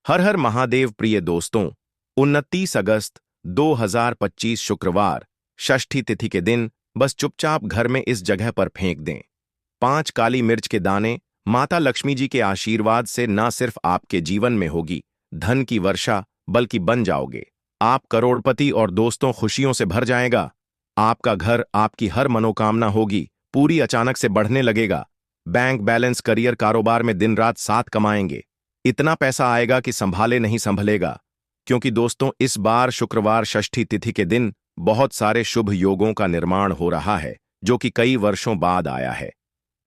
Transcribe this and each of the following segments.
हर हर महादेव प्रिय दोस्तों। 29 अगस्त 2025 शुक्रवार षष्ठी तिथि के दिन बस चुपचाप घर में इस जगह पर फेंक दें 5 काली मिर्च के दाने। माता लक्ष्मी जी के आशीर्वाद से न सिर्फ आपके जीवन में होगी धन की वर्षा, बल्कि बन जाओगे आप करोड़पति और दोस्तों खुशियों से भर जाएगा। आपका घर, आपकी हर मनोकामना होगी पूरी, अचानक से बढ़ने लगेगा। बैंक बैलेंस, करियर, कारोबार में दिन रात साथ कमाएंगे। इतना पैसा आएगा कि संभाले नहीं संभलेगा। क्योंकि दोस्तों, इस बार शुक्रवार षष्ठी तिथि के दिन बहुत सारे शुभ योगों का निर्माण हो रहा है जो कि कई वर्षों बाद आया है।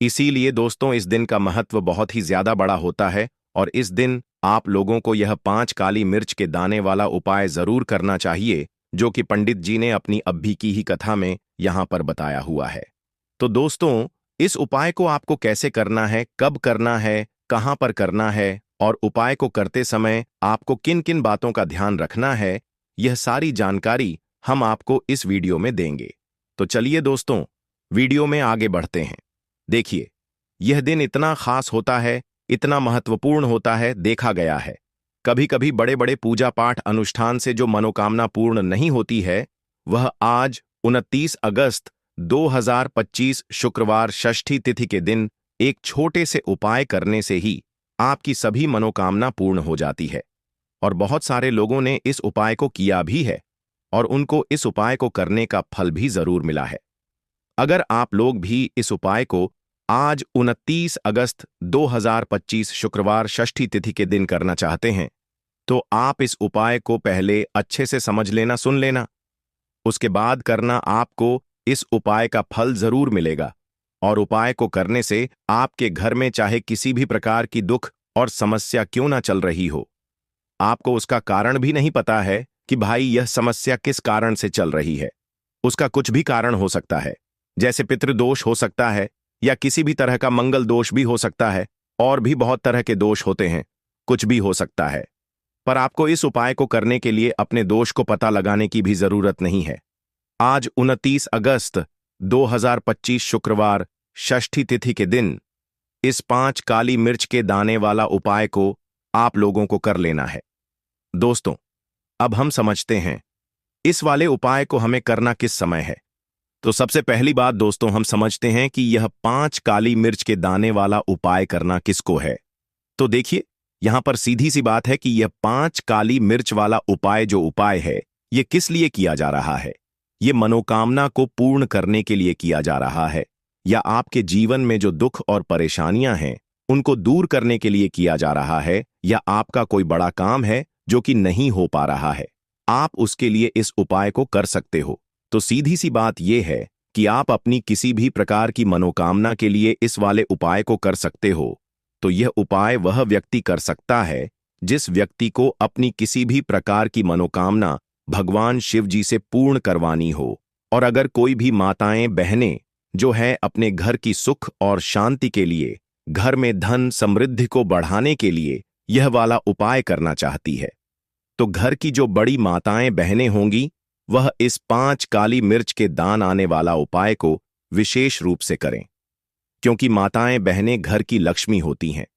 इसीलिए दोस्तों, इस दिन का महत्व बहुत ही ज्यादा बड़ा होता है और इस दिन आप लोगों को यह 5 काली मिर्च के दाने वाला उपाय जरूर करना चाहिए जो कि पंडित जी ने अपनी अभी की ही कथा में यहां पर बताया हुआ है। तो दोस्तों, इस उपाय को आपको कैसे करना है, कब करना है, कहां पर करना है और उपाय को करते समय आपको किन किन बातों का ध्यान रखना है, यह सारी जानकारी हम आपको इस वीडियो में देंगे। तो चलिए दोस्तों, वीडियो में आगे बढ़ते हैं। देखिए, यह दिन इतना खास होता है, इतना महत्वपूर्ण होता है, देखा गया है कभी कभी बड़े बड़े पूजा पाठ अनुष्ठान से जो मनोकामना पूर्ण नहीं होती है, वह आज 29 अगस्त 2025 शुक्रवार षष्ठी तिथि के दिन एक छोटे से उपाय करने से ही आपकी सभी मनोकामना पूर्ण हो जाती है। और बहुत सारे लोगों ने इस उपाय को किया भी है और उनको इस उपाय को करने का फल भी जरूर मिला है। अगर आप लोग भी इस उपाय को आज 29 अगस्त 2025 शुक्रवार षष्ठी तिथि के दिन करना चाहते हैं, तो आप इस उपाय को पहले अच्छे से समझ लेना, सुन लेना, उसके बाद करना। आपको इस उपाय का फल जरूर मिलेगा और उपाय को करने से आपके घर में चाहे किसी भी प्रकार की दुख और समस्या क्यों ना चल रही हो, आपको उसका कारण भी नहीं पता है कि भाई यह समस्या किस कारण से चल रही है। उसका कुछ भी कारण हो सकता है, जैसे पितृदोष हो सकता है या किसी भी तरह का मंगल दोष भी हो सकता है, और भी बहुत तरह के दोष होते हैं, कुछ भी हो सकता है। पर आपको इस उपाय को करने के लिए अपने दोष को पता लगाने की भी जरूरत नहीं है। आज 29 अगस्त 2025 शुक्रवार षष्ठी तिथि के दिन इस 5 काली मिर्च के दाने वाला उपाय को आप लोगों को कर लेना है। दोस्तों, अब हम समझते हैं इस वाले उपाय को हमें करना किस समय है। तो सबसे पहली बात दोस्तों, हम समझते हैं कि यह 5 काली मिर्च के दाने वाला उपाय करना किसको है। तो देखिए, यहां पर सीधी सी बात है कि यह 5 काली मिर्च वाला उपाय जो उपाय है, यह किस लिए किया जा रहा है। यह मनोकामना को पूर्ण करने के लिए किया जा रहा है, या आपके जीवन में जो दुख और परेशानियां हैं उनको दूर करने के लिए किया जा रहा है, या आपका कोई बड़ा काम है जो कि नहीं हो पा रहा है, आप उसके लिए इस उपाय को कर सकते हो। तो सीधी सी बात यह है कि आप अपनी किसी भी प्रकार की मनोकामना के लिए इस वाले उपाय को कर सकते हो। तो यह उपाय वह व्यक्ति कर सकता है जिस व्यक्ति को अपनी किसी भी प्रकार की मनोकामना भगवान शिव जी से पूर्ण करवानी हो। और अगर कोई भी माताएं बहनें जो है अपने घर की सुख और शांति के लिए, घर में धन समृद्धि को बढ़ाने के लिए यह वाला उपाय करना चाहती है, तो घर की जो बड़ी माताएं बहनें होंगी वह इस 5 काली मिर्च के दान आने वाला उपाय को विशेष रूप से करें। क्योंकि माताएं बहनें घर की लक्ष्मी होती हैं,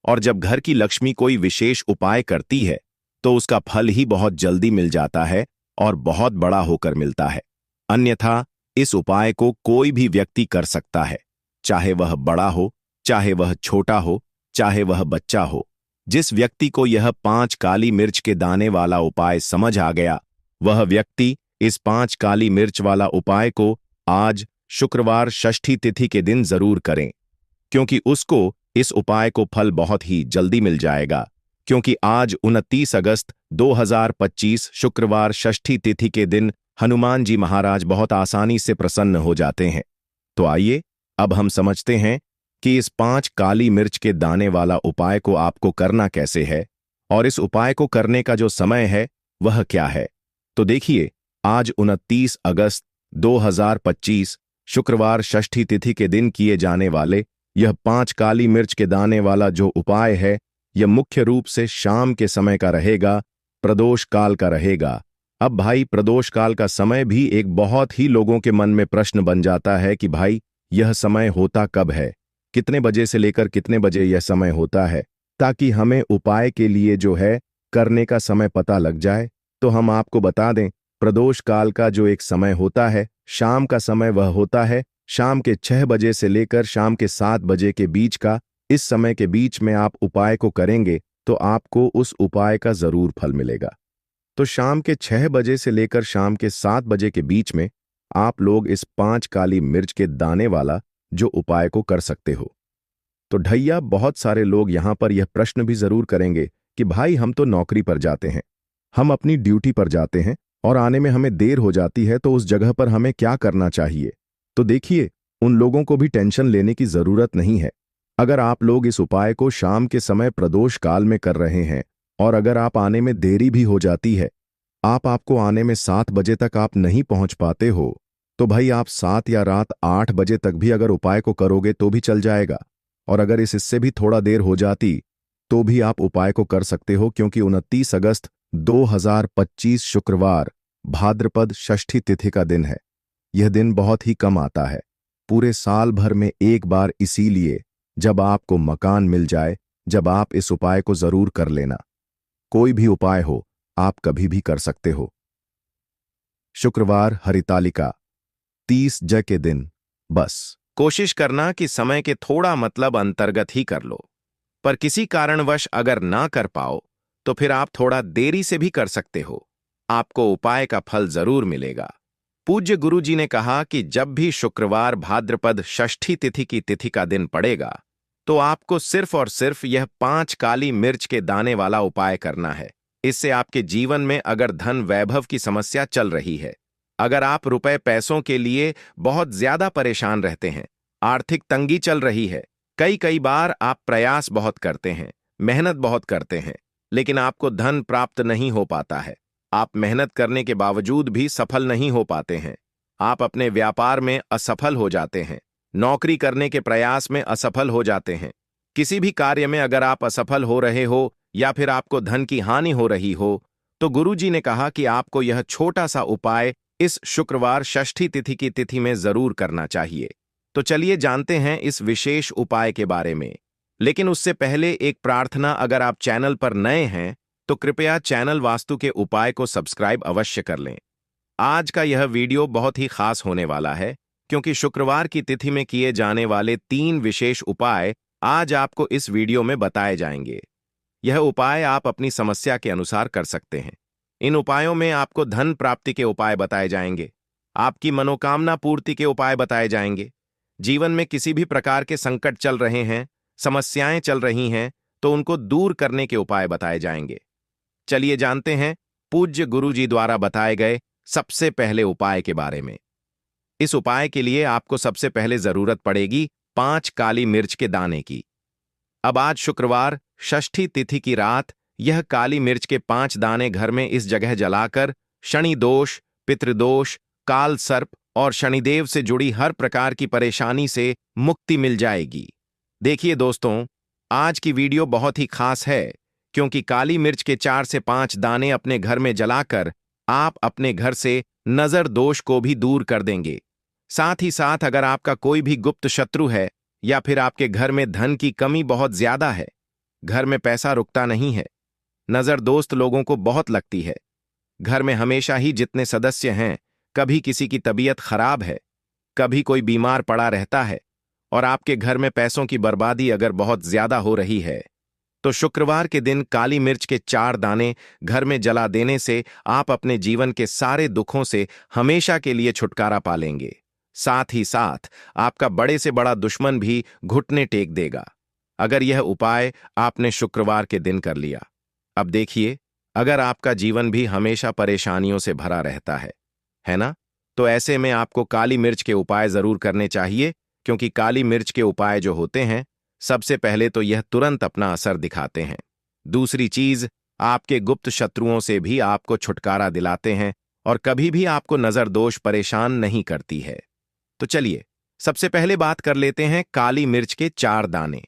और जब घर की लक्ष्मी कोई विशेष उपाय करती है तो उसका फल ही बहुत जल्दी मिल जाता है और बहुत बड़ा होकर मिलता है। अन्यथा इस उपाय को कोई भी व्यक्ति कर सकता है, चाहे वह बड़ा हो, चाहे वह छोटा हो, चाहे वह बच्चा हो। जिस व्यक्ति को यह 5 काली मिर्च के दाने वाला उपाय समझ आ गया, वह व्यक्ति इस 5 काली मिर्च वाला उपाय को आज शुक्रवार षष्ठी तिथि के दिन जरूर करें, क्योंकि उसको इस उपाय को फल बहुत ही जल्दी मिल जाएगा। क्योंकि आज 29 अगस्त 2025 शुक्रवार षष्ठी तिथि के दिन हनुमान जी महाराज बहुत आसानी से प्रसन्न हो जाते हैं। तो आइए अब हम समझते हैं कि इस 5 काली मिर्च के दाने वाला उपाय को आपको करना कैसे है और इस उपाय को करने का जो समय है वह क्या है। तो देखिए, आज 29 अगस्त 2025 शुक्रवार षष्ठी तिथि के दिन किए जाने वाले यह 5 काली मिर्च के दाने वाला जो उपाय है, यह मुख्य रूप से शाम के समय का रहेगा, प्रदोष काल का रहेगा। अब भाई, प्रदोष काल का समय भी एक बहुत ही लोगों के मन में प्रश्न बन जाता है कि भाई यह समय होता कब है, कितने बजे से लेकर कितने बजे यह समय होता है, ताकि हमें उपाय के लिए जो है करने का समय पता लग जाए तो हम आपको बता दें, प्रदोष काल का जो एक समय होता है, शाम का समय, वह होता है शाम के 6 बजे से लेकर शाम के 7 बजे के बीच का। इस समय के बीच में आप उपाय को करेंगे तो आपको उस उपाय का जरूर फल मिलेगा। तो शाम के 6 बजे से लेकर शाम के 7 बजे के बीच में आप लोग इस 5 काली मिर्च के दाने वाला जो उपाय को कर सकते हो। तो ढैया, बहुत सारे लोग यहां पर यह प्रश्न भी जरूर करेंगे कि भाई, हम तो नौकरी पर जाते हैं, हम अपनी ड्यूटी पर जाते हैं और आने में हमें देर हो जाती है, तो उस जगह पर हमें क्या करना चाहिए? तो देखिए, उन लोगों को भी टेंशन लेने की जरूरत नहीं है। अगर आप लोग इस उपाय को शाम के समय प्रदोष काल में कर रहे हैं और अगर आप आने में देरी भी हो जाती है, आपको आने में 7 बजे तक आप नहीं पहुंच पाते हो, तो भाई आप 7 या रात 8 बजे तक भी अगर उपाय को करोगे तो भी चल जाएगा। और अगर इससे भी थोड़ा देर हो जाती तो भी आप उपाय को कर सकते हो, क्योंकि 29 अगस्त 2025 शुक्रवार भाद्रपद षष्ठी तिथि का दिन है। यह दिन बहुत ही कम आता है, पूरे साल भर में एक बार, इसीलिए जब आपको मकान मिल जाए, जब आप इस उपाय को जरूर कर लेना। कोई भी उपाय हो, आप कभी भी कर सकते हो। शुक्रवार, हरितालिका, 30 ज के दिन। बस कोशिश करना कि समय के थोड़ा मतलब अंतर्गत ही कर लो, पर किसी कारणवश अगर ना कर पाओ तो फिर आप थोड़ा देरी से भी कर सकते हो, आपको उपाय का फल जरूर मिलेगा। पूज्य गुरु जी ने कहा कि जब भी शुक्रवार भाद्रपद षष्ठी तिथि की तिथि का दिन पड़ेगा तो आपको सिर्फ और सिर्फ यह 5 काली मिर्च के दाने वाला उपाय करना है। इससे आपके जीवन में अगर धन वैभव की समस्या चल रही है, अगर आप रुपए पैसों के लिए बहुत ज्यादा परेशान रहते हैं, आर्थिक तंगी चल रही है, कई बार आप प्रयास बहुत करते हैं, मेहनत बहुत करते हैं, लेकिन आपको धन प्राप्त नहीं हो पाता है, आप मेहनत करने के बावजूद भी सफल नहीं हो पाते हैं, आप अपने व्यापार में असफल हो जाते हैं, नौकरी करने के प्रयास में असफल हो जाते हैं, किसी भी कार्य में अगर आप असफल हो रहे हो या फिर आपको धन की हानि हो रही हो, तो गुरुजी ने कहा कि आपको यह छोटा सा उपाय इस शुक्रवार षष्ठी तिथि की तिथि में जरूर करना चाहिए। तो चलिए जानते हैं इस विशेष उपाय के बारे में। लेकिन उससे पहले एक प्रार्थना, अगर आप चैनल पर नए हैं तो कृपया चैनल वास्तु के उपाय को सब्सक्राइब अवश्य कर लें। आज का यह वीडियो बहुत ही खास होने वाला है, क्योंकि शुक्रवार की तिथि में किए जाने वाले 3 विशेष उपाय आज आपको इस वीडियो में बताए जाएंगे। यह उपाय आप अपनी समस्या के अनुसार कर सकते हैं। इन उपायों में आपको धन प्राप्ति के उपाय बताए जाएंगे, आपकी मनोकामना पूर्ति के उपाय बताए जाएंगे। जीवन में किसी भी प्रकार के संकट चल रहे हैं, समस्याएं चल रही हैं, तो उनको दूर करने के उपाय बताए जाएंगे। चलिए जानते हैं पूज्य गुरु जी द्वारा बताए गए सबसे पहले उपाय के बारे में। इस उपाय के लिए आपको सबसे पहले जरूरत पड़ेगी 5 काली मिर्च के दाने की। अब आज शुक्रवार षष्ठी तिथि की रात यह काली मिर्च के 5 दाने घर में इस जगह जलाकर शनि दोष, पितृदोष, काल सर्प और शनिदेव से जुड़ी हर प्रकार की परेशानी से मुक्ति मिल जाएगी। देखिए दोस्तों, आज की वीडियो बहुत ही खास है, क्योंकि काली मिर्च के 4 से 5 दाने अपने घर में जलाकर आप अपने घर से नजर दोष को भी दूर कर देंगे। साथ ही साथ अगर आपका कोई भी गुप्त शत्रु है या फिर आपके घर में धन की कमी बहुत ज्यादा है, घर में पैसा रुकता नहीं है, नजर दोस्त लोगों को बहुत लगती है, घर में हमेशा ही जितने सदस्य हैं, कभी किसी की तबीयत खराब है, कभी कोई बीमार पड़ा रहता है और आपके घर में पैसों की बर्बादी अगर बहुत ज्यादा हो रही है, तो शुक्रवार के दिन काली मिर्च के 4 दाने घर में जला देने से आप अपने जीवन के सारे दुखों से हमेशा के लिए छुटकारा पा लेंगे। साथ ही साथ आपका बड़े से बड़ा दुश्मन भी घुटने टेक देगा, अगर यह उपाय आपने शुक्रवार के दिन कर लिया। अब देखिए, अगर आपका जीवन भी हमेशा परेशानियों से भरा रहता है ना, तो ऐसे में आपको काली मिर्च के उपाय जरूर करने चाहिए, क्योंकि काली मिर्च के उपाय जो होते हैं, सबसे पहले तो यह तुरंत अपना असर दिखाते हैं। दूसरी चीज, आपके गुप्त शत्रुओं से भी आपको छुटकारा दिलाते हैं और कभी भी आपको नजर दोष परेशान नहीं करती है। तो चलिए सबसे पहले बात कर लेते हैं काली मिर्च के 4 दाने।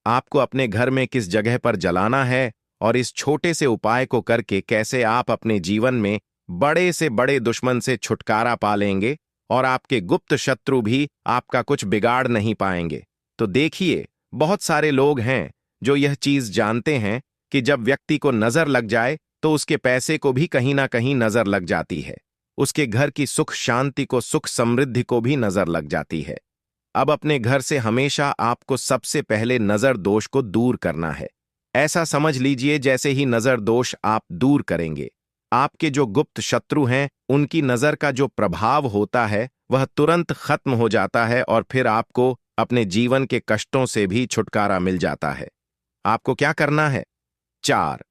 आपको अपने घर में किस जगह पर जलाना है और इस छोटे से उपाय को करके कैसे आप अपने जीवन में बड़े से बड़े दुश्मन से छुटकारा पा लेंगे और आपके गुप्त शत्रु भी आपका कुछ बिगाड़ नहीं पाएंगे। तो देखिए, बहुत सारे लोग हैं जो यह चीज जानते हैं, कि जब व्यक्ति को नजर लग जाए तो उसके पैसे को भी कहीं ना कहीं नजर लग जाती है, उसके घर की सुख शांति को, सुख समृद्धि को भी नजर लग जाती है। अब अपने घर से हमेशा आपको सबसे पहले नजर दोष को दूर करना है। ऐसा समझ लीजिए जैसे ही नजर दोष आप दूर करेंगे, आपके जो गुप्त शत्रु हैं उनकी नजर का जो प्रभाव होता है वह तुरंत खत्म हो जाता है और फिर आपको अपने जीवन के कष्टों से भी छुटकारा मिल जाता है। आपको क्या करना है? 4,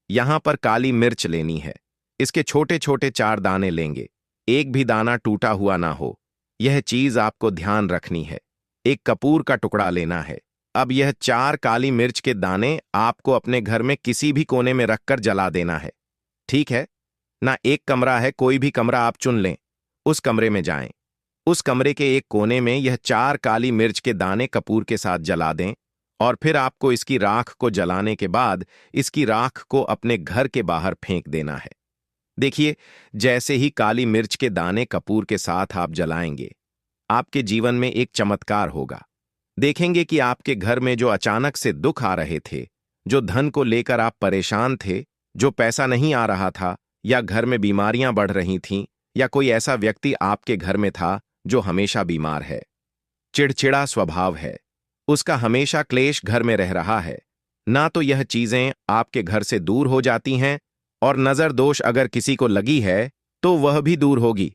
यहां पर काली मिर्च लेनी है। इसके छोटे छोटे 4 दाने लेंगे, एक भी दाना टूटा हुआ ना हो, यह चीज आपको ध्यान रखनी है। एक कपूर का टुकड़ा लेना है। अब यह 4 काली मिर्च के दाने आपको अपने घर में किसी भी कोने में रखकर जला देना है। ठीक है ना? एक कमरा है, कोई भी कमरा आप चुन लें, उस कमरे में जाएं। उस कमरे के एक कोने में यह 4 काली मिर्च के दाने कपूर के साथ जला दें और फिर आपको इसकी राख को जलाने के बाद इसकी राख को अपने घर के बाहर फेंक देना है। देखिए, जैसे ही काली मिर्च के दाने कपूर के साथ आप जलाएंगे, आपके जीवन में एक चमत्कार होगा। देखेंगे कि आपके घर में जो अचानक से दुख आ रहे थे, जो धन को लेकर आप परेशान थे, जो पैसा नहीं आ रहा था, या घर में बीमारियां बढ़ रही थीं, या कोई ऐसा व्यक्ति आपके घर में था जो हमेशा बीमार है, चिड़चिड़ा स्वभाव है, उसका हमेशा क्लेश घर में रह रहा है, ना तो यह चीजें आपके घर से दूर हो जाती हैं, और नजर दोष अगर किसी को लगी है तो वह भी दूर होगी।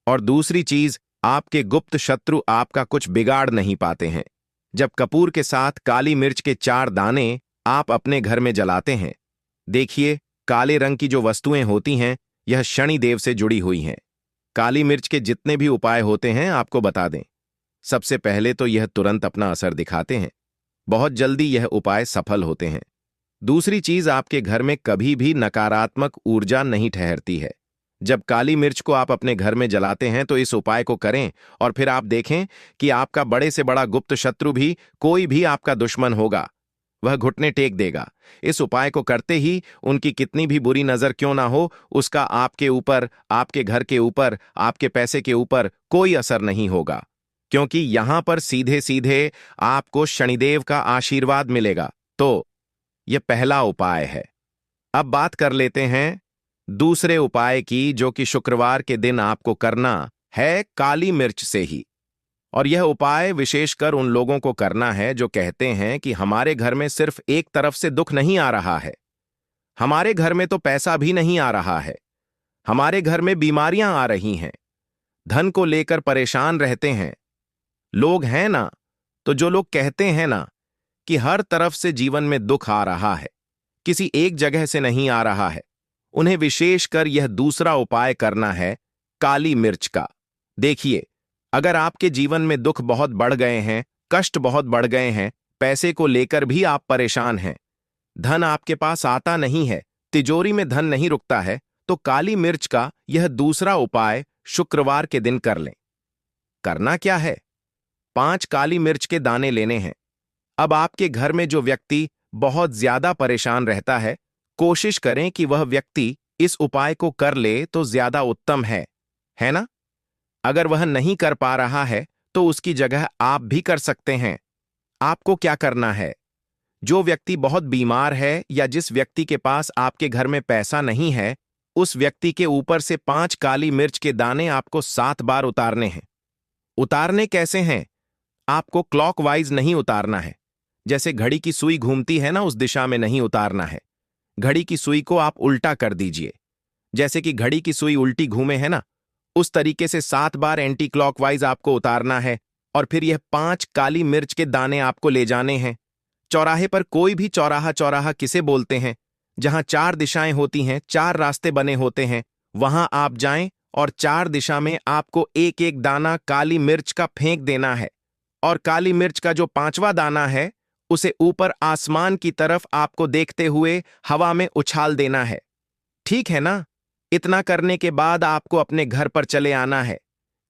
और दूसरी चीज, आपके गुप्त शत्रु आपका कुछ बिगाड़ नहीं पाते हैं। जब कपूर के साथ काली मिर्च के 4 दाने आप अपने घर में जलाते हैं, देखिए, काले रंग की जो वस्तुएं होती हैं यह शनि देव से जुड़ी हुई हैं। काली मिर्च के जितने भी उपाय होते हैं आपको बता दें, सबसे पहले तो यह तुरंत अपना असर दिखाते हैं, बहुत जल्दी यह उपाय सफल होते हैं। दूसरी चीज, आपके घर में कभी भी नकारात्मक ऊर्जा नहीं ठहरती है। जब काली मिर्च को आप अपने घर में जलाते हैं तो इस उपाय को करें और फिर आप देखें कि आपका बड़े से बड़ा गुप्त शत्रु भी, कोई भी आपका दुश्मन होगा, वह घुटने टेक देगा। इस उपाय को करते ही उनकी कितनी भी बुरी नजर क्यों ना हो, उसका आपके ऊपर, आपके घर के ऊपर, आपके पैसे के ऊपर कोई असर नहीं होगा, क्योंकि यहां पर सीधे सीधे आपको शनिदेव का आशीर्वाद मिलेगा। तो यह पहला उपाय है। अब बात कर लेते हैं दूसरे उपाय की, जो कि शुक्रवार के दिन आपको करना है काली मिर्च से ही। और यह उपाय विशेषकर उन लोगों को करना है जो कहते हैं कि हमारे घर में सिर्फ एक तरफ से दुख नहीं आ रहा है, हमारे घर में तो पैसा भी नहीं आ रहा है, हमारे घर में बीमारियां आ रही हैं, धन को लेकर परेशान रहते हैं। लोग हैं ना, तो जो लोग कहते हैं ना कि हर तरफ से जीवन में दुख आ रहा है, किसी एक जगह से नहीं आ रहा है, उन्हें विशेषकर यह दूसरा उपाय करना है काली मिर्च का। देखिए, अगर आपके जीवन में दुख बहुत बढ़ गए हैं, कष्ट बहुत बढ़ गए हैं, पैसे को लेकर भी आप परेशान हैं, धन आपके पास आता नहीं है, तिजोरी में धन नहीं रुकता है, तो काली मिर्च का यह दूसरा उपाय शुक्रवार के दिन कर लें। करना क्या है? 5 काली मिर्च के दाने लेने हैं। अब आपके घर में जो व्यक्ति बहुत ज्यादा परेशान रहता है, कोशिश करें कि वह व्यक्ति इस उपाय को कर ले तो ज्यादा उत्तम है ना? अगर वह नहीं कर पा रहा है तो उसकी जगह आप भी कर सकते हैं। आपको क्या करना है? जो व्यक्ति बहुत बीमार है या जिस व्यक्ति के पास आपके घर में पैसा नहीं है, उस व्यक्ति के ऊपर से 5 काली मिर्च के दाने आपको 7 बार उतारने हैं। उतारने कैसे हैं? आपको क्लॉकवाइज नहीं उतारना है, जैसे घड़ी की सुई घूमती है ना, उस दिशा में नहीं उतारना है। घड़ी की सुई को आप उल्टा कर दीजिए, जैसे कि घड़ी की सुई उल्टी घूमे है ना, उस तरीके से 7 बार एंटी क्लॉकवाइज आपको उतारना है। और फिर यह 5 काली मिर्च के दाने आपको ले जाने हैं चौराहे पर। कोई भी चौराहा, चौराहा किसे बोलते हैं? जहां 4 दिशाएं होती हैं, 4 रास्ते बने होते हैं, वहां आप जाएं और 4 दिशा में आपको एक एक दाना काली मिर्च का फेंक देना है। और काली मिर्च का जो 5वां दाना है, उसे ऊपर आसमान की तरफ आपको देखते हुए हवा में उछाल देना है। ठीक है ना? इतना करने के बाद आपको अपने घर पर चले आना है।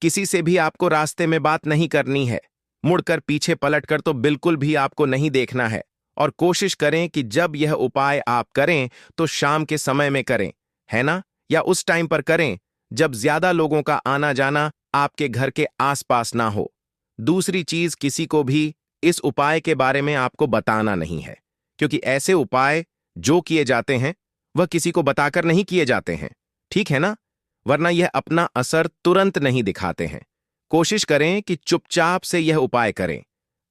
किसी से भी आपको रास्ते में बात नहीं करनी है, मुड़कर पीछे पलटकर तो बिल्कुल भी आपको नहीं देखना है। और कोशिश करें कि जब यह उपाय आप करें तो शाम के समय में करें, है ना? या उस टाइम पर करें जब ज्यादा लोगों का आना जाना आपके घर के आसपास ना हो। दूसरी चीज, किसी को भी इस उपाय के बारे में आपको बताना नहीं है, क्योंकि ऐसे उपाय जो किए जाते हैं वह किसी को बताकर नहीं किए जाते हैं, ठीक है ना? वरना यह अपना असर तुरंत नहीं दिखाते हैं। कोशिश करें कि चुपचाप से यह उपाय करें।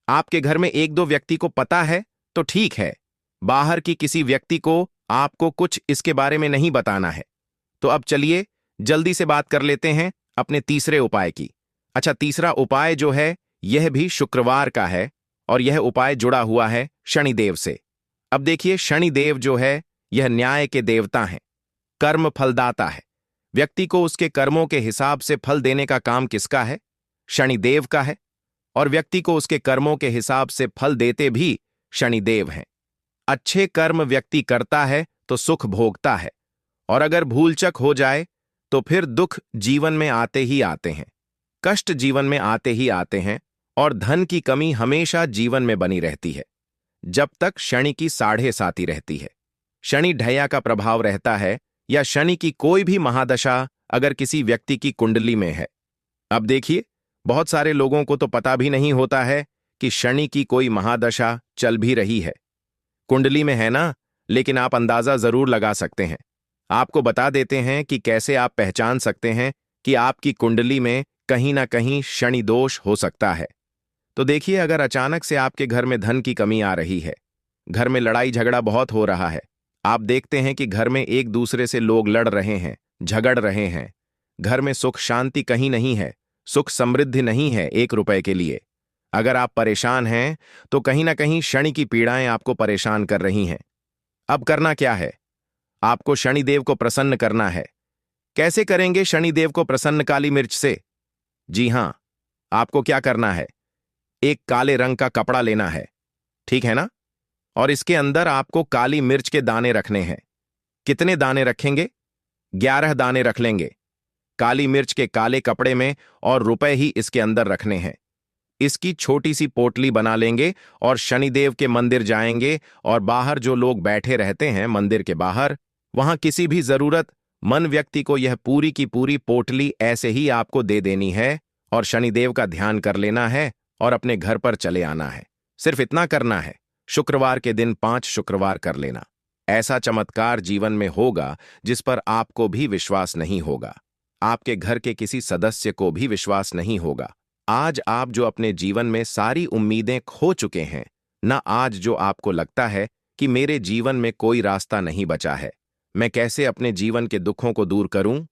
आपके घर में एक दो व्यक्ति को पता है तो ठीक है, बाहर की किसी व्यक्ति को आपको कुछ इसके बारे में नहीं बताना है। तो अब चलिए जल्दी से बात कर लेते हैं अपने तीसरे उपाय की। अच्छा, तीसरा उपाय जो है यह भी शुक्रवार का है और यह उपाय जुड़ा हुआ है शनिदेव से। अब देखिए, शनिदेव जो है यह न्याय के देवता हैं, कर्म फलदाता है। व्यक्ति को उसके कर्मों के हिसाब से फल देने का काम किसका है? शनिदेव का है। और व्यक्ति को उसके कर्मों के हिसाब से फल देते भी शनिदेव हैं। अच्छे कर्म व्यक्ति करता है तो सुख भोगता है, और अगर भूलचक हो जाए तो फिर दुख जीवन में आते ही आते हैं, कष्ट जीवन में आते ही आते हैं, और धन की कमी हमेशा जीवन में बनी रहती है जब तक शनि की साढ़े साती रहती है। शनि ढैया का प्रभाव रहता है, या शनि की कोई भी महादशा अगर किसी व्यक्ति की कुंडली में है। अब देखिए, बहुत सारे लोगों को तो पता भी नहीं होता है कि शनि की कोई महादशा चल भी रही है। कुंडली में है ना, लेकिन आप अंदाजा जरूर लगा सकते हैं। आपको बता देते हैं कि कैसे आप पहचान सकते हैं कि आपकी कुंडली में कहीं ना कहीं शनि दोष हो सकता है। तो देखिए, अगर अचानक से आपके घर में धन की कमी आ रही है, घर में लड़ाई झगड़ा बहुत हो रहा है, आप देखते हैं कि घर में एक दूसरे से लोग लड़ रहे हैं, झगड़ रहे हैं, घर में सुख शांति कहीं नहीं है, सुख समृद्धि नहीं है एक रुपए के लिए, अगर आप परेशान हैं तो कहीं ना कहीं शनि की पीड़ाएं आपको परेशान कर रही हैं। अब करना क्या है? आपको शनिदेव को प्रसन्न करना है। कैसे करेंगे शनिदेव को प्रसन्न? काली मिर्च से। जी हां, आपको क्या करना है, एक काले रंग का कपड़ा लेना है, ठीक है ना? और इसके अंदर आपको काली मिर्च के दाने रखने हैं। कितने दाने रखेंगे? 11 दाने रख लेंगे काली मिर्च के काले कपड़े में, और रुपए ही इसके अंदर रखने हैं। इसकी छोटी सी पोटली बना लेंगे और शनिदेव के मंदिर जाएंगे, और बाहर जो लोग बैठे रहते हैं मंदिर के बाहर, वहां किसी भी जरूरतमंद व्यक्ति को यह पूरी की पूरी पोटली ऐसे ही आपको दे देनी है, और शनिदेव का ध्यान कर लेना है और अपने घर पर चले आना है। सिर्फ इतना करना है। शुक्रवार के दिन 5 शुक्रवार कर लेना। ऐसा चमत्कार जीवन में होगा जिस पर आपको भी विश्वास नहीं होगा, आपके घर के किसी सदस्य को भी विश्वास नहीं होगा। आज आप जो अपने जीवन में सारी उम्मीदें खो चुके हैं ना, आज जो आपको लगता है कि मेरे जीवन में कोई रास्ता नहीं बचा है, मैं कैसे अपने जीवन के दुखों को दूर करूं,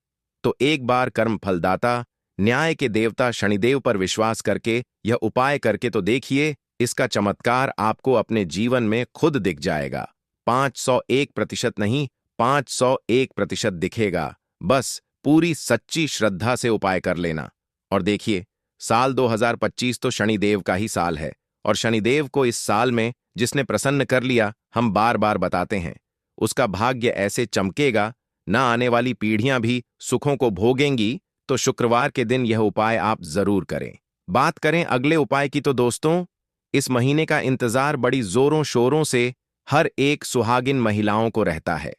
तो एक बार कर्म फलदाता न्याय के देवता शनिदेव पर विश्वास करके यह उपाय करके तो देखिए, इसका चमत्कार आपको अपने जीवन में खुद दिख जाएगा। 501% नहीं, 501% दिखेगा। बस पूरी सच्ची श्रद्धा से उपाय कर लेना। और देखिए, साल 2025 तो शनिदेव का ही साल है, और शनिदेव को इस साल में जिसने प्रसन्न कर लिया, हम बार बार बताते हैं, उसका भाग्य ऐसे चमकेगा ना, आने वाली पीढ़ियां भी सुखों को भोगेंगी। तो शुक्रवार के दिन यह उपाय आप जरूर करें। बात करें अगले उपाय की तो दोस्तों, इस महीने का इंतजार बड़ी जोरों शोरों से हर एक सुहागिन महिलाओं को रहता है।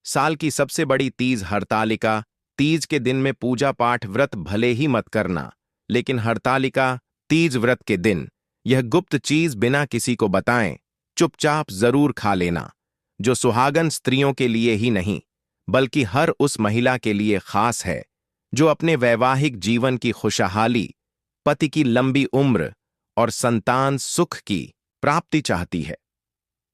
साल की सबसे बड़ी तीज हरतालिका। तीज के दिन में पूजा पाठ व्रत भले ही मत करना, लेकिन हरतालिका तीज व्रत के दिन यह गुप्त चीज बिना किसी को बताएं चुपचाप जरूर खा लेना, जो सुहागन स्त्रियों के लिए ही नहीं बल्कि हर उस महिला के लिए खास है जो अपने वैवाहिक जीवन की खुशहाली, पति की लंबी उम्र और संतान सुख की प्राप्ति चाहती है।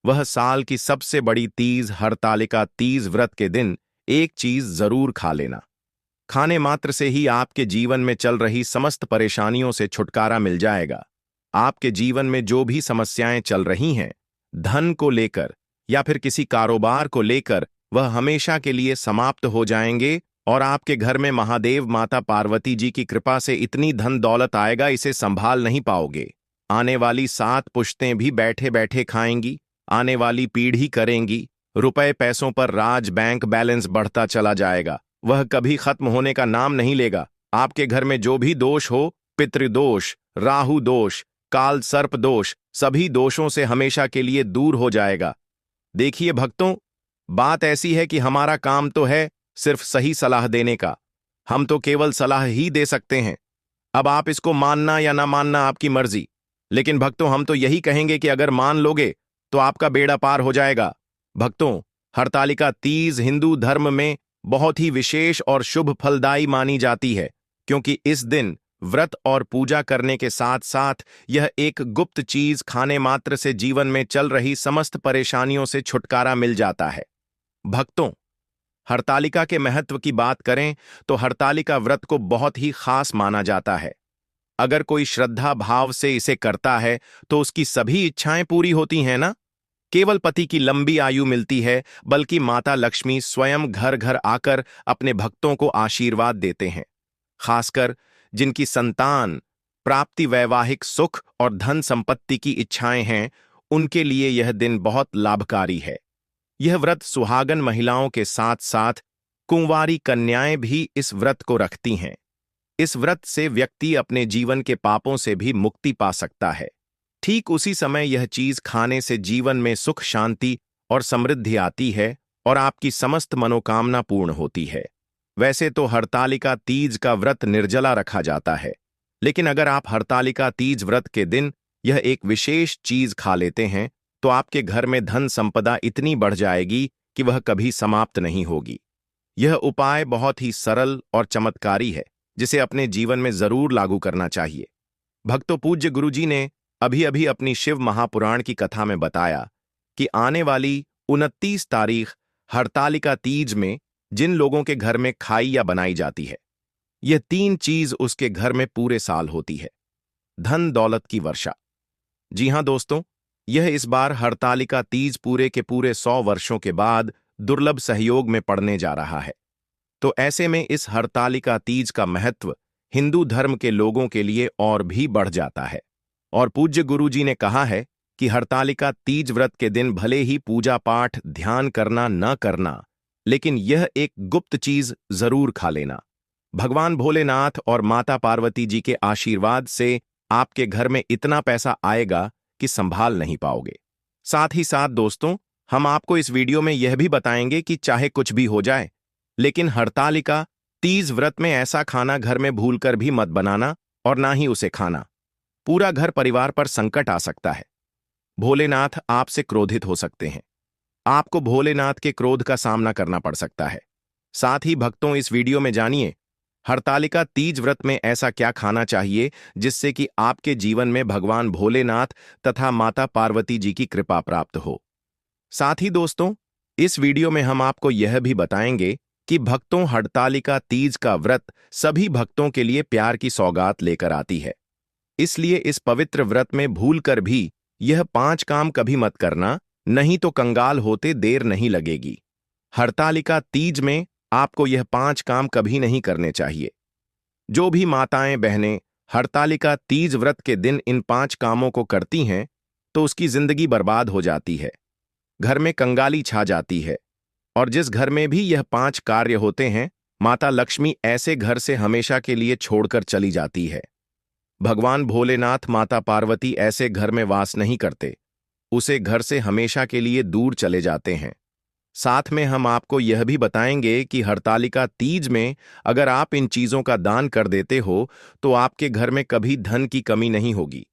वह साल की सबसे बड़ी तीज हरतालिका तीज व्रत के दिन एक चीज जरूर खा लेना। खाने मात्र से ही आपके जीवन में चल रही समस्त परेशानियों से छुटकारा मिल जाएगा। आपके जीवन में जो भी समस्याएं चल रही हैं, धन को लेकर या फिर किसी कारोबार को लेकर, वह हमेशा के लिए समाप्त हो जाएंगे, और आपके घर में महादेव माता पार्वती जी की कृपा से इतनी धन दौलत आएगा, इसे संभाल नहीं पाओगे। आने वाली 7 पुश्तें भी बैठे बैठे खाएंगी, आने वाली पीढ़ी करेंगी। रुपए पैसों पर राज बैंक बैलेंस बढ़ता चला जाएगा, वह कभी खत्म होने का नाम नहीं लेगा। आपके घर में जो भी दोष हो, पितृदोष, राहु दोष, काल सर्प दोष, सभी दोषों से हमेशा के लिए दूर हो जाएगा। देखिए भक्तों, बात ऐसी है कि हमारा काम तो है सिर्फ सही सलाह देने का, हम तो केवल सलाह ही दे सकते हैं। अब आप इसको मानना या ना मानना आपकी मर्जी, लेकिन भक्तों हम तो यही कहेंगे कि अगर मान लोगे तो आपका बेड़ा पार हो जाएगा। भक्तों, हरतालिका तीज हिंदू धर्म में बहुत ही विशेष और शुभ फलदायी मानी जाती है, क्योंकि इस दिन व्रत और पूजा करने के साथ साथ यह एक गुप्त चीज खाने मात्र से जीवन में चल रही समस्त परेशानियों से छुटकारा मिल जाता है। भक्तों, हरतालिका के महत्व की बात करें तो हरतालिका व्रत को बहुत ही खास माना जाता है। अगर कोई श्रद्धा भाव से इसे करता है तो उसकी सभी इच्छाएं पूरी होती हैं ना। केवल पति की लंबी आयु मिलती है, बल्कि माता लक्ष्मी स्वयं घर घर आकर अपने भक्तों को आशीर्वाद देते हैं। खासकर जिनकी संतान प्राप्ति, वैवाहिक सुख और धन संपत्ति की इच्छाएं हैं, उनके लिए यह दिन बहुत लाभकारी है। यह व्रत सुहागन महिलाओं के साथ साथ कुंवारी कन्याएं भी इस व्रत को रखती हैं। इस व्रत से व्यक्ति अपने जीवन के पापों से भी मुक्ति पा सकता है। ठीक उसी समय यह चीज खाने से जीवन में सुख, शांति और समृद्धि आती है और आपकी समस्त मनोकामना पूर्ण होती है। वैसे तो हरतालिका तीज का व्रत निर्जला रखा जाता है, लेकिन अगर आप हरतालिका तीज व्रत के दिन यह एक विशेष चीज खा लेते हैं तो आपके घर में धन संपदा इतनी बढ़ जाएगी कि वह कभी समाप्त नहीं होगी। यह उपाय बहुत ही सरल और चमत्कारी है, जिसे अपने जीवन में जरूर लागू करना चाहिए। भक्तों, पूज्य गुरुजी ने अभी अभी अपनी शिव महापुराण की कथा में बताया कि आने वाली 29 तारीख हरतालिका तीज में जिन लोगों के घर में खाई या बनाई जाती है, यह 3 चीज उसके घर में पूरे साल होती है। धन दौलत की वर्षा। जी हां दोस्तों, यह इस बार हरतालिका तीज पूरे के पूरे 100 वर्षों के बाद दुर्लभ सहयोग में पड़ने जा रहा है। तो ऐसे में इस हरतालिका तीज का महत्व हिंदू धर्म के लोगों के लिए और भी बढ़ जाता है। और पूज्य गुरुजी ने कहा है कि हरतालिका तीज व्रत के दिन भले ही पूजा पाठ, ध्यान करना न करना, लेकिन यह एक गुप्त चीज जरूर खा लेना। भगवान भोलेनाथ और माता पार्वती जी के आशीर्वाद से आपके घर में इतना पैसा आएगा कि संभाल नहीं पाओगे। साथ ही साथ दोस्तों, हम आपको इस वीडियो में यह भी बताएंगे कि चाहे कुछ भी हो जाए, लेकिन हरतालिका तीज व्रत में ऐसा खाना घर में भूलकर भी मत बनाना और ना ही उसे खाना। पूरा घर परिवार पर संकट आ सकता है। भोलेनाथ आपसे क्रोधित हो सकते हैं। आपको भोलेनाथ के क्रोध का सामना करना पड़ सकता है। साथ ही भक्तों, इस वीडियो में जानिए हरतालिका तीज व्रत में ऐसा क्या खाना चाहिए जिससे कि आपके जीवन में भगवान भोलेनाथ तथा माता पार्वती जी की कृपा प्राप्त हो। साथ ही दोस्तों, इस वीडियो में हम आपको यह भी बताएंगे कि भक्तों, हरतालिका तीज का व्रत सभी भक्तों के लिए प्यार की सौगात लेकर आती है। इसलिए इस पवित्र व्रत में भूलकर भी यह 5 काम कभी मत करना, नहीं तो कंगाल होते देर नहीं लगेगी। हरतालिका तीज में आपको यह 5 काम कभी नहीं करने चाहिए। जो भी माताएं बहनें हरतालिका तीज व्रत के दिन इन 5 कामों को करती हैं तो उसकी जिंदगी बर्बाद हो जाती है, घर में कंगाली छा जाती है। और जिस घर में भी यह 5 कार्य होते हैं, माता लक्ष्मी ऐसे घर से हमेशा के लिए छोड़कर चली जाती है। भगवान भोलेनाथ, माता पार्वती ऐसे घर में वास नहीं करते, उसे घर से हमेशा के लिए दूर चले जाते हैं। साथ में हम आपको यह भी बताएंगे कि हरतालिका तीज में अगर आप इन चीजों का दान कर देते हो तो आपके घर में कभी धन की कमी नहीं होगी,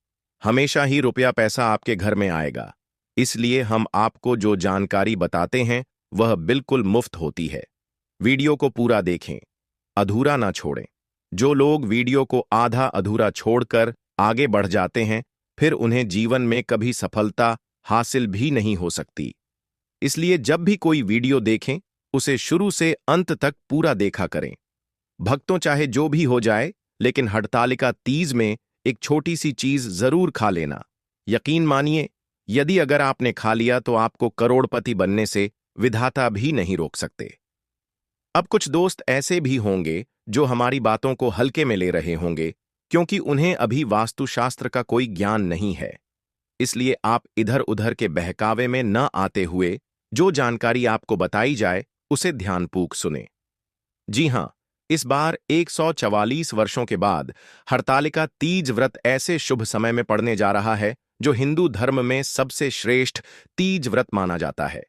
हमेशा ही रुपया पैसा आपके घर में आएगा। इसलिए हम आपको जो जानकारी बताते हैं वह बिल्कुल मुफ्त होती है। वीडियो को पूरा देखें, अधूरा ना छोड़ें। जो लोग वीडियो को आधा अधूरा छोड़कर आगे बढ़ जाते हैं, फिर उन्हें जीवन में कभी सफलता हासिल भी नहीं हो सकती। इसलिए जब भी कोई वीडियो देखें, उसे शुरू से अंत तक पूरा देखा करें। भक्तों, चाहे जो भी हो जाए, लेकिन हरतालिका तीज में एक छोटी सी चीज जरूर खा लेना। यकीन मानिए, यदि अगर आपने खा लिया तो आपको करोड़पति बनने से विधाता भी नहीं रोक सकते। अब कुछ दोस्त ऐसे भी होंगे जो हमारी बातों को हल्के में ले रहे होंगे, क्योंकि उन्हें अभी वास्तुशास्त्र का कोई ज्ञान नहीं है। इसलिए आप इधर उधर के बहकावे में न आते हुए जो जानकारी आपको बताई जाए उसे ध्यानपूर्वक सुने। जी हां, इस बार 144 वर्षों के बाद हरतालिका तीज व्रत ऐसे शुभ समय में पड़ने जा रहा है जो हिंदू धर्म में सबसे श्रेष्ठ तीज व्रत माना जाता है।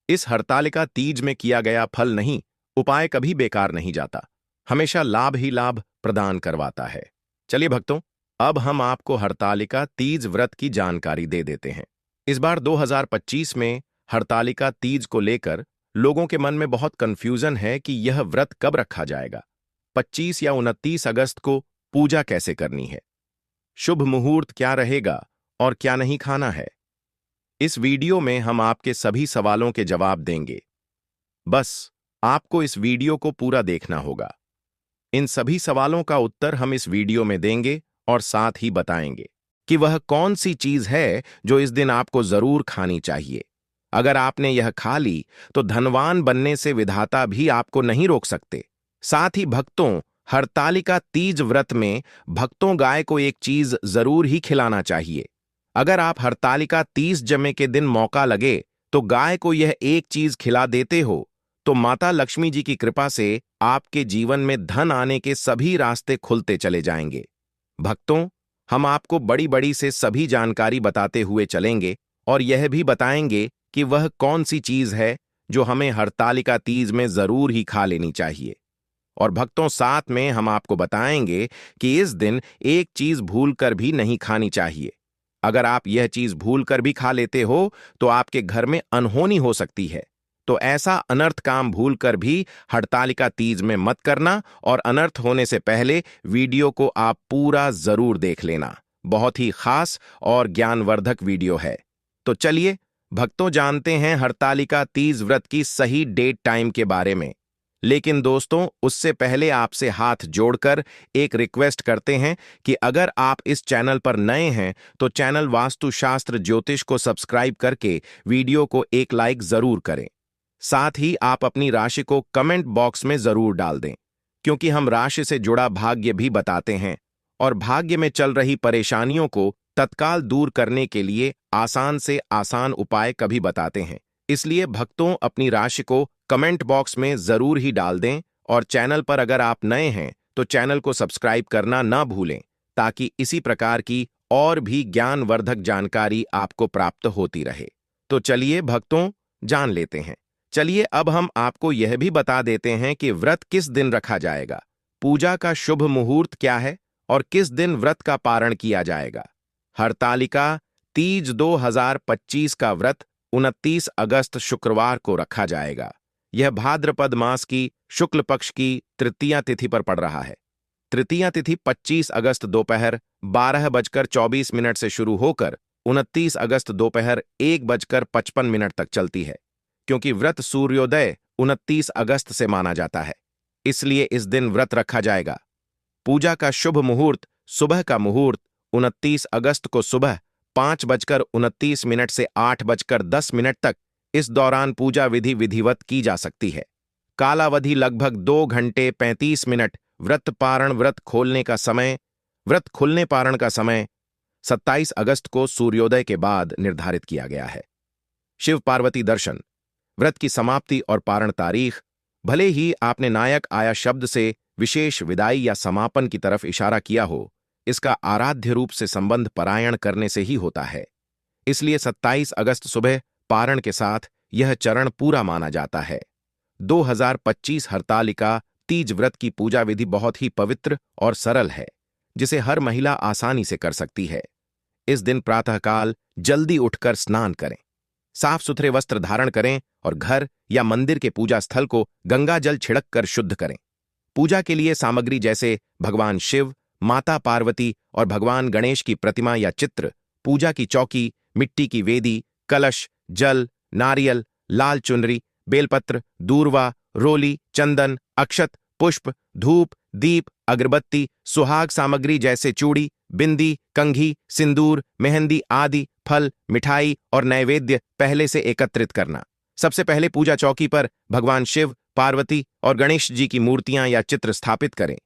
इस हरतालिका तीज में किया गया फल नहीं, उपाय कभी बेकार नहीं जाता, हमेशा लाभ ही लाभ प्रदान करवाता है। चलिए भक्तों, अब हम आपको हरतालिका तीज व्रत की जानकारी दे देते हैं। इस बार 2025 में हरतालिका तीज को लेकर लोगों के मन में बहुत कंफ्यूजन है कि यह व्रत कब रखा जाएगा। 25 या 29 अगस्त को पूजा कैसे करनी है, शुभ मुहूर्त क्या रहेगा और क्या नहीं खाना है। इस वीडियो में हम आपके सभी सवालों के जवाब देंगे। बस आपको इस वीडियो को पूरा देखना होगा। इन सभी सवालों का उत्तर हम इस वीडियो में देंगे और साथ ही बताएंगे कि वह कौन सी चीज है जो इस दिन आपको जरूर खानी चाहिए। अगर आपने यह खा ली तो धनवान बनने से विधाता भी आपको नहीं रोक सकते। साथ ही भक्तों, हरतालिका तीज व्रत में भक्तों गाय को एक चीज जरूर ही खिलाना चाहिए। अगर आप हरतालिका तीज जमे के दिन मौका लगे तो गाय को यह एक चीज खिला देते हो तो माता लक्ष्मी जी की कृपा से आपके जीवन में धन आने के सभी रास्ते खुलते चले जाएंगे। भक्तों, हम आपको बड़ी बड़ी से सभी जानकारी बताते हुए चलेंगे और यह भी बताएंगे कि वह कौन सी चीज है जो हमें हरतालिका तीज में जरूर ही खा लेनी चाहिए। और भक्तों, साथ में हम आपको बताएंगे कि इस दिन एक चीज भूलकर भी नहीं खानी चाहिए। अगर आप यह चीज भूलकर भी खा लेते हो तो आपके घर में अनहोनी हो सकती है। तो ऐसा अनर्थ काम भूलकर भी हरतालिका तीज में मत करना और अनर्थ होने से पहले वीडियो को आप पूरा जरूर देख लेना। बहुत ही खास और ज्ञानवर्धक वीडियो है। तो चलिए भक्तों, जानते हैं हरतालिका तीज व्रत की सही डेट टाइम के बारे में। लेकिन दोस्तों, उससे पहले आपसे हाथ जोड़कर एक रिक्वेस्ट करते हैं कि अगर आप इस चैनल पर नए हैं तो चैनल वास्तुशास्त्र ज्योतिष को सब्सक्राइब करके वीडियो को एक लाइक जरूर करें। साथ ही आप अपनी राशि को कमेंट बॉक्स में जरूर डाल दें, क्योंकि हम राशि से जुड़ा भाग्य भी बताते हैं और भाग्य में चल रही परेशानियों को तत्काल दूर करने के लिए आसान से आसान उपाय कभी बताते हैं। इसलिए भक्तों, अपनी राशि को कमेंट बॉक्स में जरूर ही डाल दें और चैनल पर अगर आप नए हैं तो चैनल को सब्सक्राइब करना ना भूलें, ताकि इसी प्रकार की और भी ज्ञानवर्धक जानकारी आपको प्राप्त होती रहे। तो चलिए भक्तों, जान लेते हैं। चलिए अब हम आपको यह भी बता देते हैं कि व्रत किस दिन रखा जाएगा, पूजा का शुभ मुहूर्त क्या है और किस दिन व्रत का पारण किया जाएगा। हरतालिका तीज 2025 का व्रत 29 अगस्त शुक्रवार को रखा जाएगा। यह भाद्रपद मास की शुक्ल पक्ष की तृतीया तिथि पर पड़ रहा है। तृतीया तिथि 25 अगस्त दोपहर 12:24 से शुरू होकर 29 अगस्त दोपहर 1:55 तक चलती है। क्योंकि व्रत सूर्योदय 29 अगस्त से माना जाता है, इसलिए इस दिन व्रत रखा जाएगा। पूजा का शुभ मुहूर्त सुबह का मुहूर्त 29 अगस्त को सुबह 5:29 से 8:10 तक, इस दौरान पूजा विधि विधिवत की जा सकती है। कालावधि लगभग 2 घंटे 35 मिनट। व्रत पारण व्रत खोलने का समय व्रत खुलने पारण का समय 27 अगस्त को सूर्योदय के बाद निर्धारित किया गया है। शिव पार्वती दर्शन। व्रत की समाप्ति और पारण तारीख। भले ही आपने नायक आया शब्द से विशेष विदाई या समापन की तरफ इशारा किया हो, इसका आराध्य रूप से संबंध परायण करने से ही होता है। इसलिए 27 अगस्त सुबह पारण के साथ यह चरण पूरा माना जाता है। 2025 हरतालिका तीज व्रत की पूजा विधि बहुत ही पवित्र और सरल है, जिसे हर महिला आसानी से कर सकती है। इस दिन प्रातःकाल जल्दी उठकर स्नान करें, साफ सुथरे वस्त्र धारण करें और घर या मंदिर के पूजा स्थल को गंगा जल छिड़क कर शुद्ध करें। पूजा के लिए सामग्री जैसे भगवान शिव, माता पार्वती और भगवान गणेश की प्रतिमा या चित्र, पूजा की चौकी, मिट्टी की वेदी, कलश, जल, नारियल, लाल चुनरी, बेलपत्र, दूर्वा, रोली, चंदन, अक्षत, पुष्प, धूप, दीप, अगरबत्ती, सुहाग सामग्री जैसे चूड़ी, बिंदी, कंघी, सिंदूर, मेहंदी आदि, फल, मिठाई और नैवेद्य पहले से एकत्रित करना। सबसे पहले पूजा चौकी पर भगवान शिव, पार्वती और गणेश जी की मूर्तियां या चित्र स्थापित करें।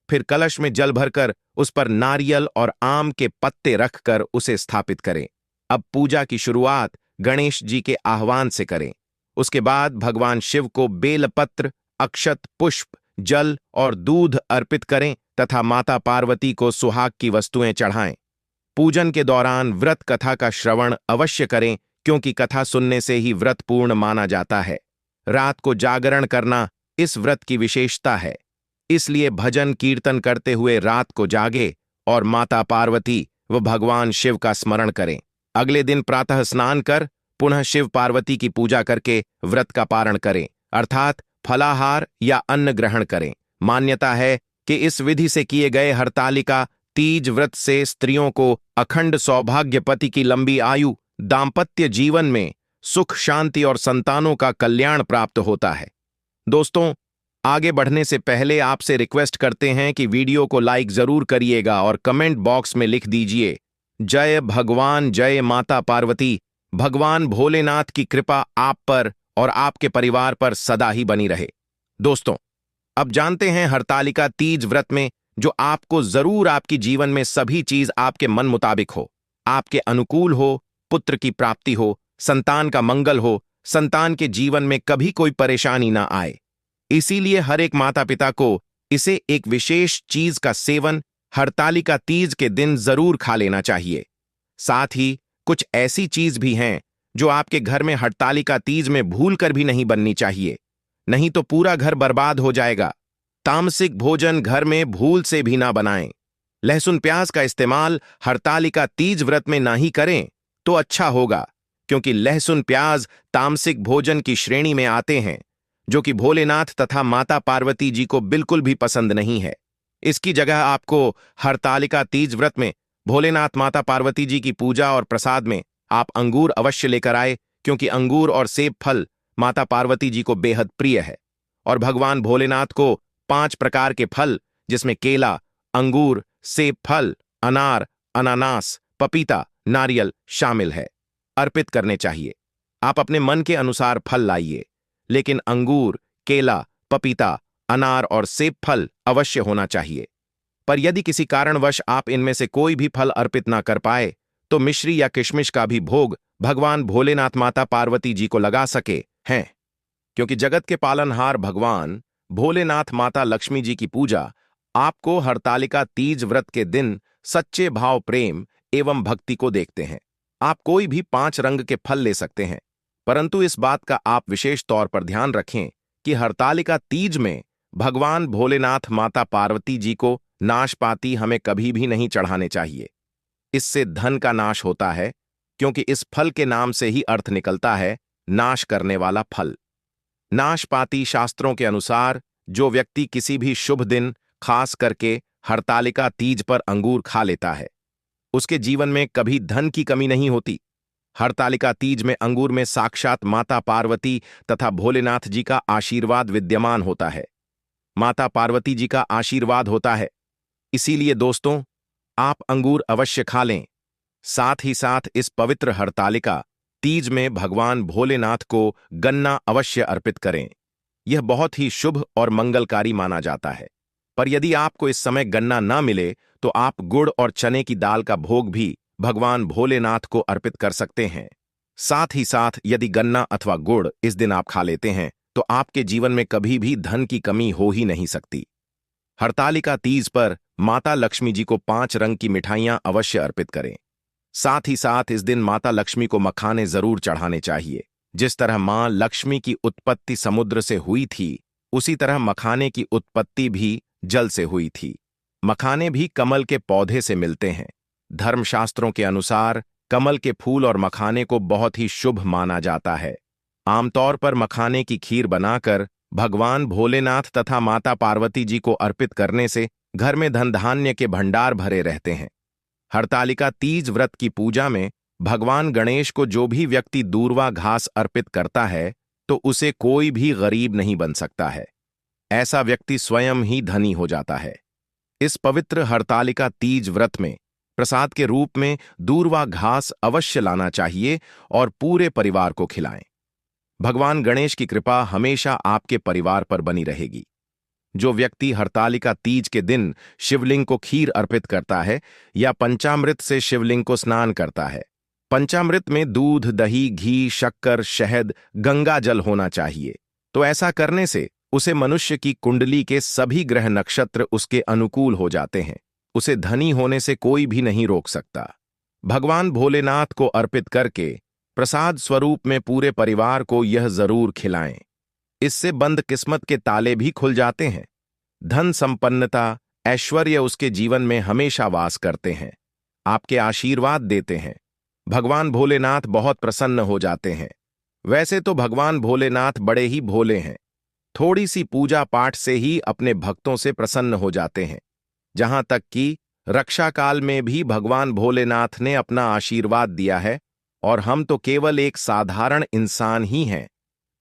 फिर कलश में जल भरकर उस पर नारियल और आम के पत्ते रखकर उसे स्थापित करें। अब पूजा की शुरुआत गणेश जी के आह्वान से करें। उसके बाद भगवान शिव को बेलपत्र, अक्षत, पुष्प, जल और दूध अर्पित करें तथा माता पार्वती को सुहाग की वस्तुएं चढ़ाएं। पूजन के दौरान व्रत कथा का श्रवण अवश्य करें, क्योंकि कथा सुनने से ही व्रत पूर्ण माना जाता है। रात को जागरण करना इस व्रत की विशेषता है, इसलिए भजन कीर्तन करते हुए रात को जागे और माता पार्वती व भगवान शिव का स्मरण करें। अगले दिन प्रातः स्नान कर पुनः शिव पार्वती की पूजा करके व्रत का पारण करें, अर्थात फलाहार या अन्न ग्रहण करें। मान्यता है कि इस विधि से किए गए हरतालिका तीज व्रत से स्त्रियों को अखंड सौभाग्य, पति की लंबी आयु, दाम्पत्य जीवन में सुख शांति और संतानों का कल्याण प्राप्त होता है। दोस्तों, आगे बढ़ने से पहले आपसे रिक्वेस्ट करते हैं कि वीडियो को लाइक जरूर करिएगा और कमेंट बॉक्स में लिख दीजिए, जय भगवान, जय माता पार्वती। भगवान भोलेनाथ की कृपा आप पर और आपके परिवार पर सदा ही बनी रहे। दोस्तों, अब जानते हैं हरतालिका तीज व्रत में जो आपको जरूर आपकी जीवन में सभी चीज आपके मन मुताबिक हो, आपके अनुकूल हो, पुत्र की प्राप्ति हो, संतान का मंगल हो, संतान के जीवन में कभी कोई परेशानी ना आए। इसीलिए हर एक माता पिता को इसे एक विशेष चीज का सेवन हरतालिका तीज के दिन जरूर खा लेना चाहिए। साथ ही कुछ ऐसी चीज भी हैं जो आपके घर में हरतालिका तीज में भूल कर भी नहीं बननी चाहिए, नहीं तो पूरा घर बर्बाद हो जाएगा। तामसिक भोजन घर में भूल से भी ना बनाएं। लहसुन प्याज का इस्तेमाल हरतालिका तीज व्रत में ना ही करें तो अच्छा होगा, क्योंकि लहसुन प्याज तामसिक भोजन की श्रेणी में आते हैं, जो कि भोलेनाथ तथा माता पार्वती जी को बिल्कुल भी पसंद नहीं है। इसकी जगह आपको हरतालिका तीज व्रत में भोलेनाथ माता पार्वती जी की पूजा और प्रसाद में आप अंगूर अवश्य लेकर आए, क्योंकि अंगूर और सेब फल माता पार्वती जी को बेहद प्रिय है। और भगवान भोलेनाथ को 5 प्रकार के फल, जिसमें केला, अंगूर, सेब फल, अनार, अनानास, पपीता, नारियल शामिल है, अर्पित करने चाहिए। आप अपने मन के अनुसार फल लाइए, लेकिन अंगूर, केला, पपीता, अनार और सेब फल अवश्य होना चाहिए। पर यदि किसी कारणवश आप इनमें से कोई भी फल अर्पित ना कर पाए तो मिश्री या किशमिश का भी भोग भगवान भोलेनाथ माता पार्वती जी को लगा सके हैं, क्योंकि जगत के पालनहार भगवान भोलेनाथ माता लक्ष्मी जी की पूजा आपको हरतालिका तीज व्रत के दिन सच्चे भाव, प्रेम एवं भक्ति को देखते हैं। आप कोई भी 5 रंग के फल ले सकते हैं, परंतु इस बात का आप विशेष तौर पर ध्यान रखें कि हरतालिका तीज में भगवान भोलेनाथ माता पार्वती जी को नाशपाती हमें कभी भी नहीं चढ़ाने चाहिए। इससे धन का नाश होता है, क्योंकि इस फल के नाम से ही अर्थ निकलता है नाश करने वाला फल। नाशपाती शास्त्रों के अनुसार जो व्यक्ति किसी भी शुभ दिन, खास करके हरतालिका तीज पर अंगूर खा लेता है, उसके जीवन में कभी धन की कमी नहीं होती। हरतालिका तीज में अंगूर में साक्षात माता पार्वती तथा भोलेनाथ जी का आशीर्वाद विद्यमान होता है। माता पार्वती जी का आशीर्वाद होता है। इसीलिए दोस्तों, आप अंगूर अवश्य खा लें। साथ ही साथ इस पवित्र हरतालिका तीज में भगवान भोलेनाथ को गन्ना अवश्य अर्पित करें। यह बहुत ही शुभ और मंगलकारी माना जाता है। पर यदि आपको इस समय गन्ना न मिले तो आप गुड़ और चने की दाल का भोग भी भगवान भोलेनाथ को अर्पित कर सकते हैं। साथ ही साथ यदि गन्ना अथवा गुड़ इस दिन आप खा लेते हैं तो आपके जीवन में कभी भी धन की कमी हो ही नहीं सकती। हरतालिका तीज पर माता लक्ष्मी जी को 5 रंग की मिठाइयां अवश्य अर्पित करें। साथ ही साथ इस दिन माता लक्ष्मी को मखाने जरूर चढ़ाने चाहिए। जिस तरह मां लक्ष्मी की उत्पत्ति समुद्र से हुई थी, उसी तरह मखाने की उत्पत्ति भी जल से हुई थी। मखाने भी कमल के पौधे से मिलते हैं। धर्मशास्त्रों के अनुसार कमल के फूल और मखाने को बहुत ही शुभ माना जाता है। आमतौर पर मखाने की खीर बनाकर भगवान भोलेनाथ तथा माता पार्वती जी को अर्पित करने से घर में धन धान्य के भंडार भरे रहते हैं। हरतालिका तीज व्रत की पूजा में भगवान गणेश को जो भी व्यक्ति दूर्वा घास अर्पित करता है तो उसे कोई भी गरीब नहीं बन सकता है। ऐसा व्यक्ति स्वयं ही धनी हो जाता है। इस पवित्र हरतालिका तीज व्रत में प्रसाद के रूप में दूर्वा घास अवश्य लाना चाहिए और पूरे परिवार को खिलाएं। भगवान गणेश की कृपा हमेशा आपके परिवार पर बनी रहेगी। जो व्यक्ति हरतालिका तीज के दिन शिवलिंग को खीर अर्पित करता है या पंचामृत से शिवलिंग को स्नान करता है, पंचामृत में दूध, दही, घी, शक्कर, शहद, गंगा जल होना चाहिए, तो ऐसा करने से उसे मनुष्य की कुंडली के सभी ग्रह नक्षत्र उसके अनुकूल हो जाते हैं। उसे धनी होने से कोई भी नहीं रोक सकता। भगवान भोलेनाथ को अर्पित करके प्रसाद स्वरूप में पूरे परिवार को यह जरूर खिलाएं। इससे बंद किस्मत के ताले भी खुल जाते हैं। धन संपन्नता, ऐश्वर्य उसके जीवन में हमेशा वास करते हैं, आपके आशीर्वाद देते हैं। भगवान भोलेनाथ बहुत प्रसन्न हो जाते हैं। वैसे तो भगवान भोलेनाथ बड़े ही भोले हैं, थोड़ी सी पूजा पाठ से ही अपने भक्तों से प्रसन्न हो जाते हैं। जहां तक कि रक्षा काल में भी भगवान भोलेनाथ ने अपना आशीर्वाद दिया है, और हम तो केवल एक साधारण इंसान ही हैं।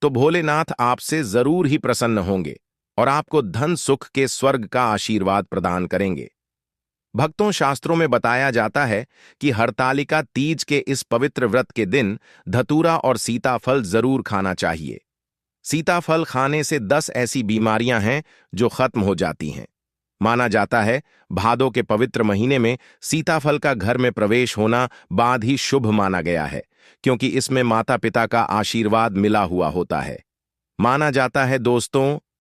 तो भोलेनाथ आपसे जरूर ही प्रसन्न होंगे और आपको धन सुख के स्वर्ग का आशीर्वाद प्रदान करेंगे। भक्तों, शास्त्रों में बताया जाता है कि हरतालिका तीज के इस पवित्र व्रत के दिन धतूरा और सीताफल जरूर खाना चाहिए। सीताफल खाने से 10 ऐसी बीमारियां हैं जो खत्म हो जाती हैं। माना जाता है भादों के पवित्र महीने में सीताफल का घर में प्रवेश होना बाद ही शुभ माना गया है, क्योंकि इसमें माता पिता का आशीर्वाद मिला हुआ होता है। माना जाता है दोस्तों